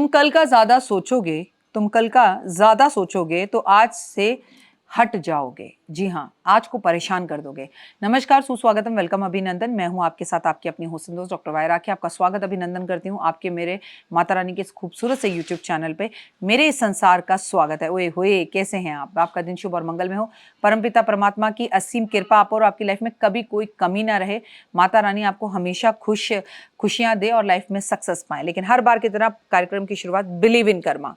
कल का ज्यादा सोचोगे, तुम कल का ज्यादा सोचोगे तो आज से हट जाओगे। जी हाँ, आज को परेशान कर दोगे। नमस्कार, सुस्वागतम, वेलकम, अभिनंदन। मैं हूं आपके साथ आपकी अपनी होस्ट दोस्त डॉक्टर वायरा के। आपका स्वागत अभिनंदन करती हूं आपके मेरे माता रानी के इस खूबसूरत से यूट्यूब चैनल पे। मेरे इस संसार का स्वागत है। ओए होए, कैसे हैं आप? आपका दिन शुभ और मंगल में हो। परमपिता परमात्मा की असीम कृपा आप और आपकी लाइफ में कभी कोई कमी ना रहे। माता रानी आपको हमेशा खुशियां दे और लाइफ में सक्सेस पाए। लेकिन हर बार की तरह कार्यक्रम की शुरुआत बिलीव इन कर्मा।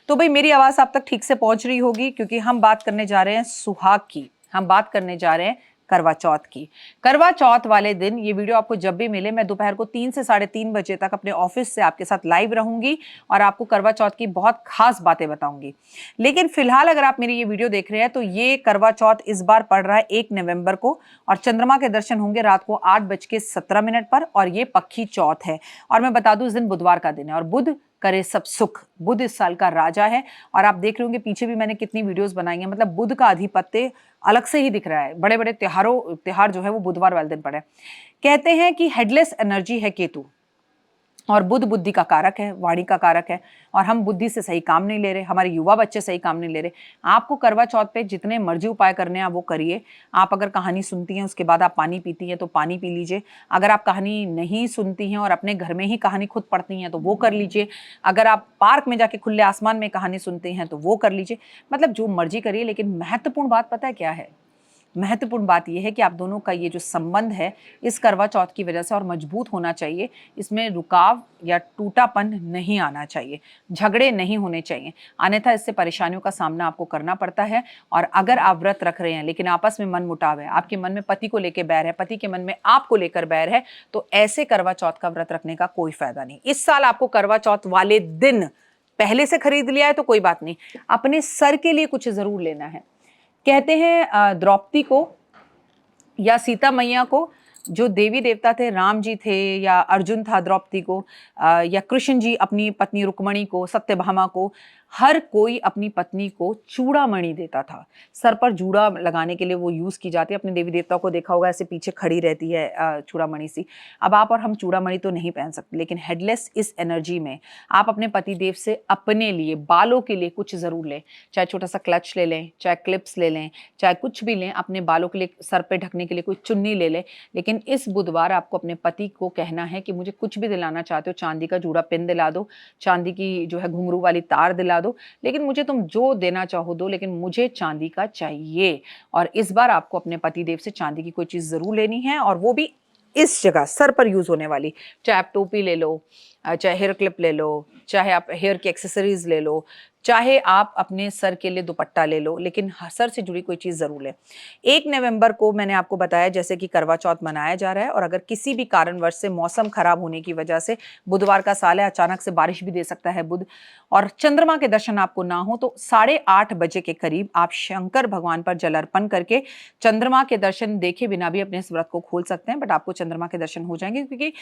तो भाई मेरी आवाज आप तक ठीक से पहुंच रही होगी, क्योंकि हम बात करने जा रहे हैं सुहाग की। हम बात करने जा रहे हैं करवा चौथ की। करवा चौथ वाले दिन, ये वीडियो आपको जब भी मिले, मैं दोपहर को 3 से 3:30 बजे तक अपने ऑफिस से आपके साथ लाइव रहूंगी और आपको करवा चौथ की बहुत खास बातें बताऊंगी। लेकिन फिलहाल अगर आप मेरी ये वीडियो देख रहे हैं तो ये करवा चौथ इस बार पड़ रहा है 1 नवंबर को, और चंद्रमा के दर्शन होंगे रात को 8:17 पर, और ये पक्की चौथ है। और मैं बता दूं, इस दिन बुधवार का दिन है और बुध करे सब सुख। बुध इस साल का राजा है, और आप देख रहे होंगे पीछे भी मैंने कितनी वीडियोस बनाई हैं। मतलब बुध का आधिपत्य अलग से ही दिख रहा है। बड़े बड़े त्योहार जो है वो बुधवार वाले दिन पड़े। कहते हैं कि हेडलेस एनर्जी है केतु, और बुध बुद्धि का कारक है, वाणी का कारक है, और हम बुद्धि से सही काम नहीं ले रहे। हमारे युवा बच्चे सही काम नहीं ले रहे। आपको करवा चौथ पे जितने मर्जी उपाय करने हैं आप वो करिए। आप अगर कहानी सुनती हैं उसके बाद आप पानी पीती हैं तो पानी पी लीजिए। अगर आप कहानी नहीं सुनती हैं और अपने घर में ही कहानी खुद पढ़ती हैं तो वो कर लीजिए। अगर आप पार्क में जाके खुले आसमान में कहानी सुनते हैं तो वो कर लीजिए। मतलब जो मर्जी करिए। लेकिन महत्वपूर्ण बात पता है क्या है? महत्वपूर्ण बात यह है कि आप दोनों का ये जो संबंध है इस करवा चौथ की वजह से और मजबूत होना चाहिए। इसमें रुकाव या टूटापन नहीं आना चाहिए, झगड़े नहीं होने चाहिए, अन्यथा इससे परेशानियों का सामना आपको करना पड़ता है। और अगर आप व्रत रख रहे हैं लेकिन आपस में मनमुटाव है, आपके मन में पति को लेकर बैर है, पति के मन में आपको लेकर बैर है, तो ऐसे करवा चौथ का व्रत रखने का कोई फायदा नहीं। इस साल आपको करवा चौथ वाले दिन पहले से खरीद लिया है तो कोई बात नहीं, अपने सर के लिए कुछ जरूर लेना है। कहते हैं द्रौपदी को या सीता मैया को, जो देवी देवता थे, राम जी थे या अर्जुन था द्रौपदी को, या कृष्ण जी अपनी पत्नी रुक्मणी को, सत्यभामा को, हर कोई अपनी पत्नी को चूड़ामणि देता था। सर पर जूड़ा लगाने के लिए वो यूज़ की जाती है। अपने देवी देवता को देखा होगा, ऐसे पीछे खड़ी रहती है चूड़ामणि सी। अब आप और हम चूड़ामणि तो नहीं पहन सकते, लेकिन हेडलेस इस एनर्जी में आप अपने पतिदेव से अपने लिए, बालों के लिए कुछ ज़रूर लें। चाहे छोटा सा क्लच ले लें, चाहे क्लिप्स ले लें, चाहे कुछ भी लें। अपने बालों के लिए, सर पे ढकने के लिए कोई चुन्नी ले लें। लेकिन इस बुधवार आपको अपने पति को कहना है कि मुझे कुछ भी दिलाना चाहते हो, चांदी का जूड़ा पिन दिला दो, चांदी की जो है घुंघरू वाली तार दिला दो, लेकिन मुझे तुम जो देना चाहो दो, लेकिन मुझे चांदी का चाहिए। और इस बार आपको अपने पतिदेव से चांदी की कोई चीज जरूर लेनी है, और वो भी इस जगह सर पर यूज होने वाली। चाहे आप टोपी ले लो, चाहे हेयर क्लिप ले लो, चाहे आप हेयर की एक्सेसरीज ले लो, चाहे आप अपने सर के लिए दुपट्टा ले लो, लेकिन सर से जुड़ी कोई चीज़ ज़रूर लें। 1 नवंबर को मैंने आपको बताया जैसे कि करवा चौथ मनाया जा रहा है, और अगर किसी भी कारणवश से मौसम खराब होने की वजह से, बुधवार का साल है, अचानक से बारिश भी दे सकता है बुध, और चंद्रमा के दर्शन आपको ना हो, तो 8:30 बजे के करीब आप शंकर भगवान पर जल अर्पण करके चंद्रमा के दर्शन देखे बिना भी अपने इस व्रत को खोल सकते हैं। बट आपको चंद्रमा के दर्शन हो जाएंगे, क्योंकि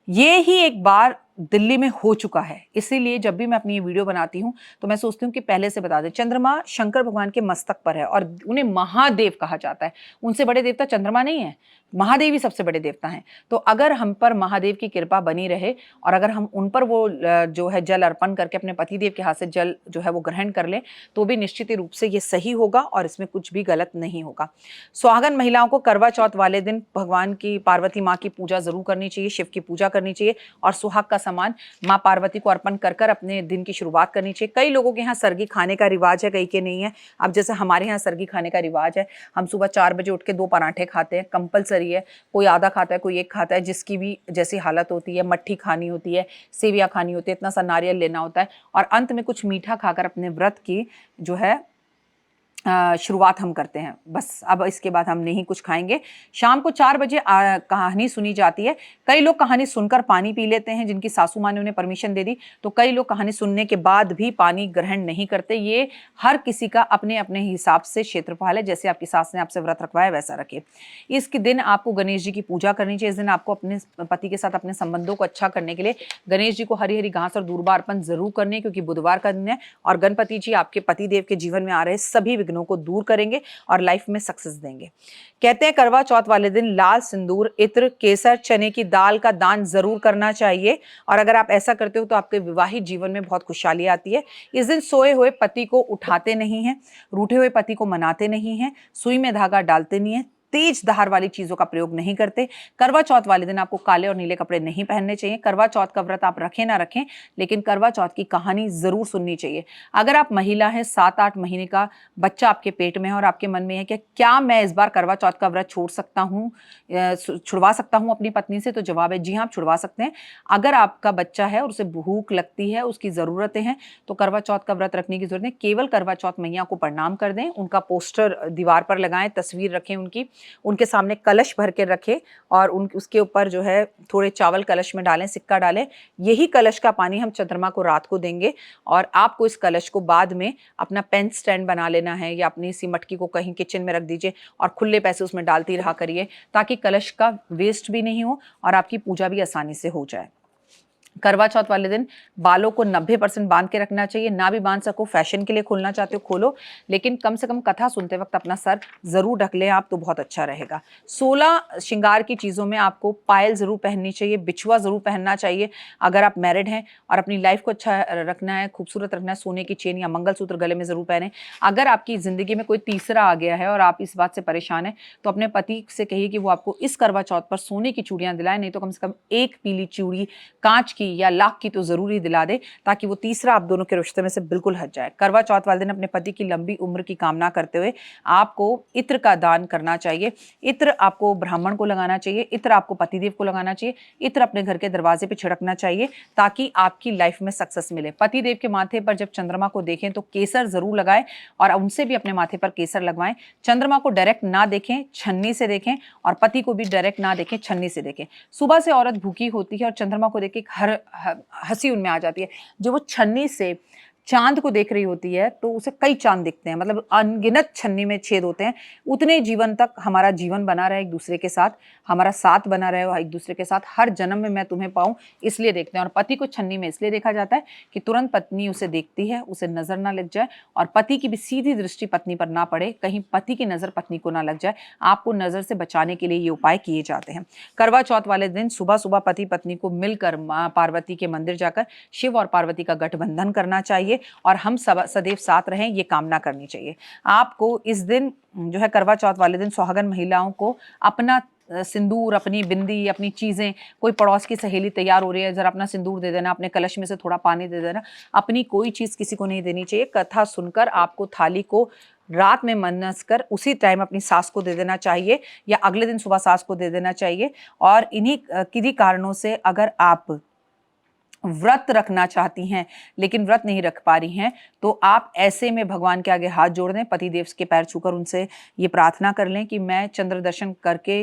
ये ही एक बार दिल्ली में हो चुका है। इसीलिए जब भी मैं अपनी ये वीडियो बनाती हूँ तो मैं सोचती हूँ कि पहले से बता दें। चंद्रमा शंकर भगवान के मस्तक पर है और उन्हें महादेव कहा जाता है। उनसे बड़े देवता चंद्रमा नहीं है, महादेव ही सबसे बड़े देवता हैं। तो अगर हम पर महादेव की कृपा बनी रहे और अगर हम उन पर वो जो है जल अर्पण करके अपने पतिदेव के हाथ से जल जो है वो ग्रहण कर लें, तो भी निश्चित रूप से ये सही होगा और इसमें कुछ भी गलत नहीं होगा। सुहागन महिलाओं को करवा चौथ वाले दिन भगवान की, पार्वती माँ की पूजा जरूर करनी चाहिए, शिव की पूजा करनी चाहिए, और सुहाग का सामान माँ पार्वती को अर्पण कर कर अपने दिन की शुरुआत करनी चाहिए। कई लोगों के यहाँ सरगी खाने का रिवाज है, कई के नहीं है। अब जैसे हमारे यहाँ सरगी खाने का रिवाज है, हम सुबह 4 बजे उठ के 2 पराठे खाते हैं, कंपलसरी है। कोई आधा खाता है, कोई एक खाता है, जिसकी भी जैसी हालत होती है। मट्ठी खानी होती है, सेवियाँ खानी होती है, इतना सा नारियल लेना होता है, और अंत में कुछ मीठा खाकर अपने व्रत की जो है शुरुआत हम करते हैं। बस अब इसके बाद हम नहीं कुछ खाएंगे। शाम को 4 बजे कहानी सुनी जाती है। कई लोग कहानी सुनकर पानी पी लेते हैं, जिनकी सासू माँ ने उन्हें परमिशन दे दी। तो कई लोग कहानी सुनने के बाद भी पानी ग्रहण नहीं करते। ये हर किसी का अपने अपने हिसाब से क्षेत्रफल है। जैसे आपकी सास ने आपसे व्रत रखवाया वैसा रखिए। इसके दिन आपको गणेश जी की पूजा करनी चाहिए। इस दिन आपको अपने पति के साथ अपने संबंधों को अच्छा करने के लिए गणेश जी को हरी हरी घास और दूर्वा अर्पण जरूर करनी है, क्योंकि बुधवार का दिन है और गणपति जी आपके पतिदेव के जीवन में आ रहे सभी विघ्नों को दूर करेंगे और लाइफ में सक्सेस देंगे। कहते हैं करवा चौथ वाले दिन लाल सिंदूर, इत्र, केसर, चने की दाल का दान जरूर करना चाहिए और अगर आप ऐसा करते हो तो आपके विवाहित जीवन में बहुत खुशहाली आती है। इस दिन सोए हुए पति को उठाते नहीं हैं, रूठे हुए पति को मनाते नहीं हैं, सुई में धागा डालते नहीं है, तेज धार वाली चीजों का प्रयोग नहीं करते। करवा चौथ वाले दिन आपको काले और नीले कपड़े नहीं पहनने चाहिए। करवा चौथ का व्रत आप रखें ना रखें, लेकिन करवा चौथ की कहानी जरूर सुननी चाहिए। अगर आप महिला हैं, 7-8 महीने का बच्चा आपके पेट में है और आपके मन में है कि क्या मैं इस बार करवा चौथ का व्रत छोड़ सकता हूँ, छुड़वा सकता हूँ अपनी पत्नी से, तो जवाब है जी हाँ, आप छुड़वा सकते हैं। अगर आपका बच्चा है और उसे भूख लगती है, उसकी जरूरतें हैं, तो करवा चौथ का व्रत रखने की जरूरत नहीं। केवल करवा चौथ मैया को प्रणाम कर दें, उनका पोस्टर दीवार पर लगाएं, तस्वीर रखें उनकी, उनके सामने कलश भर के रखें और उसके ऊपर जो है थोड़े चावल कलश में डालें, सिक्का डालें। यही कलश का पानी हम चंद्रमा को रात को देंगे और आपको इस कलश को बाद में अपना पेन स्टैंड बना लेना है या अपनी सी मटकी को कहीं किचन में रख दीजिए और खुले पैसे उसमें डालती रहा करिए, ताकि कलश का वेस्ट भी नहीं हो और आपकी पूजा भी आसानी से हो जाए। करवा चौथ वाले दिन बालों को 90% बांध के रखना चाहिए। ना भी बांध सको, फैशन के लिए खोलना चाहते हो खोलो, लेकिन कम से कम कथा सुनते वक्त अपना सर जरूर ढक लें आप, तो बहुत अच्छा रहेगा। 16 श्रृंगार की चीज़ों में आपको पायल जरूर पहननी चाहिए, बिछुआ जरूर पहनना चाहिए अगर आप मैरिड हैं और अपनी लाइफ को अच्छा रखना है, खूबसूरत रखना है। सोने की चेन या मंगलसूत्र गले में जरूर पहने। अगर आपकी जिंदगी में कोई तीसरा आ गया है और आप इस बात से परेशान हैं, तो अपने पति से कहिए कि वो आपको इस करवा चौथ पर सोने की चूड़ियां दिलाए, नहीं तो कम से कम एक पीली चूड़ी कांच की या लाख की तो जरूर ही दिला दे, ताकि वो तीसरा आप दोनों के रिश्ते में से बिल्कुल हट जाए। करवा चौथ वाले दिन अपने पति की लंबी उम्र की कामना करते हुए आपको इत्र का दान करना चाहिए। इत्र आपको ब्राह्मण को लगाना चाहिए, इत्र आपको पतिदेव को लगाना चाहिए, इत्र अपने घर के दरवाजे पे छिड़कना चाहिए ताकि आपकी लाइफ में सक्सेस मिले। पतिदेव के माथे पर जब चंद्रमा को देखें तो केसर जरूर लगाएं और उनसे भी अपने माथे पर केसर लगवाएं। चंद्रमा को डायरेक्ट ना देखें, छन्नी से देखें, और पति को भी डायरेक्ट ना देखें, छन्नी से देखें। सुबह से औरत भूखी होती है और चंद्रमा को देख के हंसी उनमें आ जाती है। जो वो छन्नी से चांद को देख रही होती है तो उसे कई चांद दिखते हैं, मतलब अनगिनत छन्नी में छेद होते हैं। उतने जीवन तक हमारा जीवन बना रहे एक दूसरे के साथ, हमारा साथ बना रहे एक दूसरे के साथ, हर जन्म में मैं तुम्हें पाऊं, इसलिए देखते हैं। और पति को छन्नी में इसलिए देखा जाता है कि तुरंत पत्नी उसे देखती है, उसे नजर ना लग जाए और पति की भी सीधी दृष्टि पत्नी पर ना पड़े, कहीं पति की नजर पत्नी को ना लग जाए। आपको नजर से बचाने के लिए ये उपाय किए जाते हैं। करवा चौथ वाले दिन सुबह सुबह पति पत्नी को मिलकर मां पार्वती के मंदिर जाकर शिव और पार्वती का गठबंधन करना चाहिए और हम सब सदैव साथ रहें, ये कामना करनी चाहिए। आपको इस दिन जो है करवा चौथ वाले दिन सुहागन महिलाओं को अपना सिंदूर, अपनी बिंदी, अपनी चीजें, कोई पड़ोस की सहेली तैयार हो रही है, जरा अपना सिंदूर दे देना, अपने कलश में से थोड़ा पानी दे देना। अपनी कोई चीज किसी को नहीं देनी चाहिए। कथा सुनकर आपको थाली को रात में मनस कर उसी टाइम अपनी सास को दे देना चाहिए या अगले दिन सुबह सास को दे देना चाहिए। और इन्हीं किन्हीं कारणों से अगर आप व्रत रखना चाहती हैं लेकिन व्रत नहीं रख पा रही हैं, तो आप ऐसे में भगवान के आगे हाथ जोड़ दें, पतिदेव के पैर छूकर उनसे ये प्रार्थना कर लें कि मैं चंद्र दर्शन करके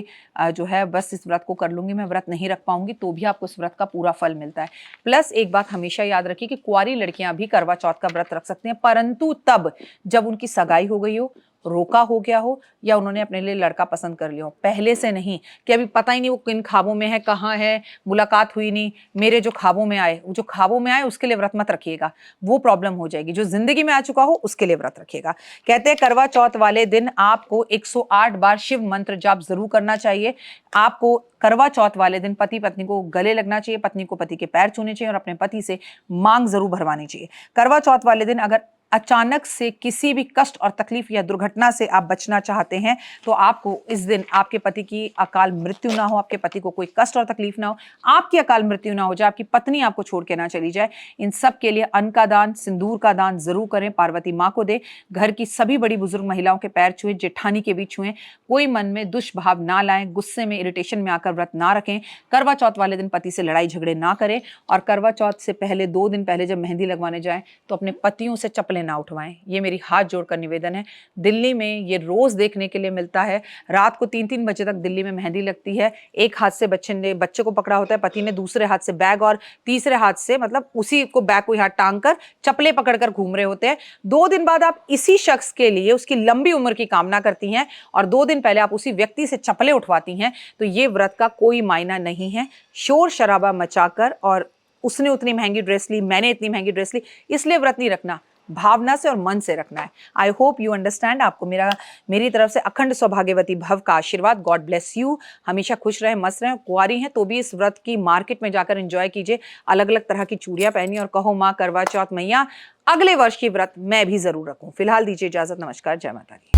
जो है बस इस व्रत को कर लूंगी, मैं व्रत नहीं रख पाऊंगी, तो भी आपको इस व्रत का पूरा फल मिलता है। प्लस एक बात हमेशा याद रखिए कि कुंवारी लड़कियां भी करवा चौथ का व्रत रख सकती हैं, परंतु तब जब उनकी सगाई हो गई हो, रोका हो गया हो या उन्होंने अपने लिए लड़का पसंद कर लिया हो। पहले से नहीं कि अभी पता ही नहीं वो किन ख्वाबों में है, कहाँ है, मुलाकात हुई नहीं, मेरे जो ख्वाबों में आए, वो जो ख्वाबों में आए उसके लिए व्रत मत रखिएगा, वो प्रॉब्लम हो जाएगी। जो जिंदगी में आ चुका हो उसके लिए व्रत रखिएगा। कहते हैं करवा चौथ वाले दिन आपको 108 बार शिव मंत्र जाप जरूर करना चाहिए। आपको करवा चौथ वाले दिन पति पत्नी को गले लगना चाहिए, पत्नी को पति के पैर छूने चाहिए और अपने पति से मांग जरूर भरवानी चाहिए। करवा चौथ वाले दिन अगर अचानक से किसी भी कष्ट और तकलीफ या दुर्घटना से आप बचना चाहते हैं तो आपको इस दिन आपके पति की अकाल मृत्यु ना हो, आपके पति को कोई कष्ट और तकलीफ ना हो, आपकी अकाल मृत्यु ना हो जाए, आपकी पत्नी आपको छोड़ के ना चली जाए, इन सब के लिए अन्न का दान, सिंदूर का दान जरूर करें, पार्वती माँ को दे। घर की सभी बड़ी बुजुर्ग महिलाओं के पैर छुएं, जेठानी के भी छुएं। कोई मन में दुष्भाव ना लाएं, गुस्से में, इरिटेशन में आकर व्रत ना रखें। करवा चौथ वाले दिन पति से लड़ाई झगड़े ना करें और करवा चौथ से पहले 2 दिन पहले जब मेहंदी लगवाने जाएं तो अपने पतियों से चप्पलें ना उठवाएं। ये मेरी हाथ जोड़कर निवेदन है। दिल्ली में ये रोज देखने के लिए मिलता है। रात को 3-3 बजे तक दिल्ली में मेहंदी लगती है। एक हाथ से बच्चे को पकड़ा होता है पति ने, दूसरे हाथ से बैग और तीसरे हाथ से मतलब उसी को बैग को यहाँ टांग कर चप्पलें पकड़कर घूम रहे होते हैं। 2 दिन बाद आप इसी शख्स के लिए उसकी लंबी उम्र की कामना करती हैं और 2 दिन पहले आप उसी व्यक्ति से चप्पलें उठवाती हैं, तो ये व्रत का कोई मायना नहीं है। शोर शराबा मचाकर और उसने उतनी महंगी ड्रेस ली, मैंने इतनी महंगी ड्रेस ली, इसलिए व्रत नहीं रखना। भावना से और मन से रखना है। I hope you understand. आपको मेरी तरफ से अखंड सौभाग्यवती भव का आशीर्वाद। God bless you. हमेशा खुश रहें, मस्त रहें। कुंवारी हैं तो भी इस व्रत की मार्केट में जाकर एंजॉय कीजिए, अलग अलग तरह की चूड़ियां पहनिए और कहो माँ करवा चौथ मैया अगले वर्ष की व्रत मैं भी जरूर रखूं। फिलहाल दीजिए इजाजत। नमस्कार, जय माता दी।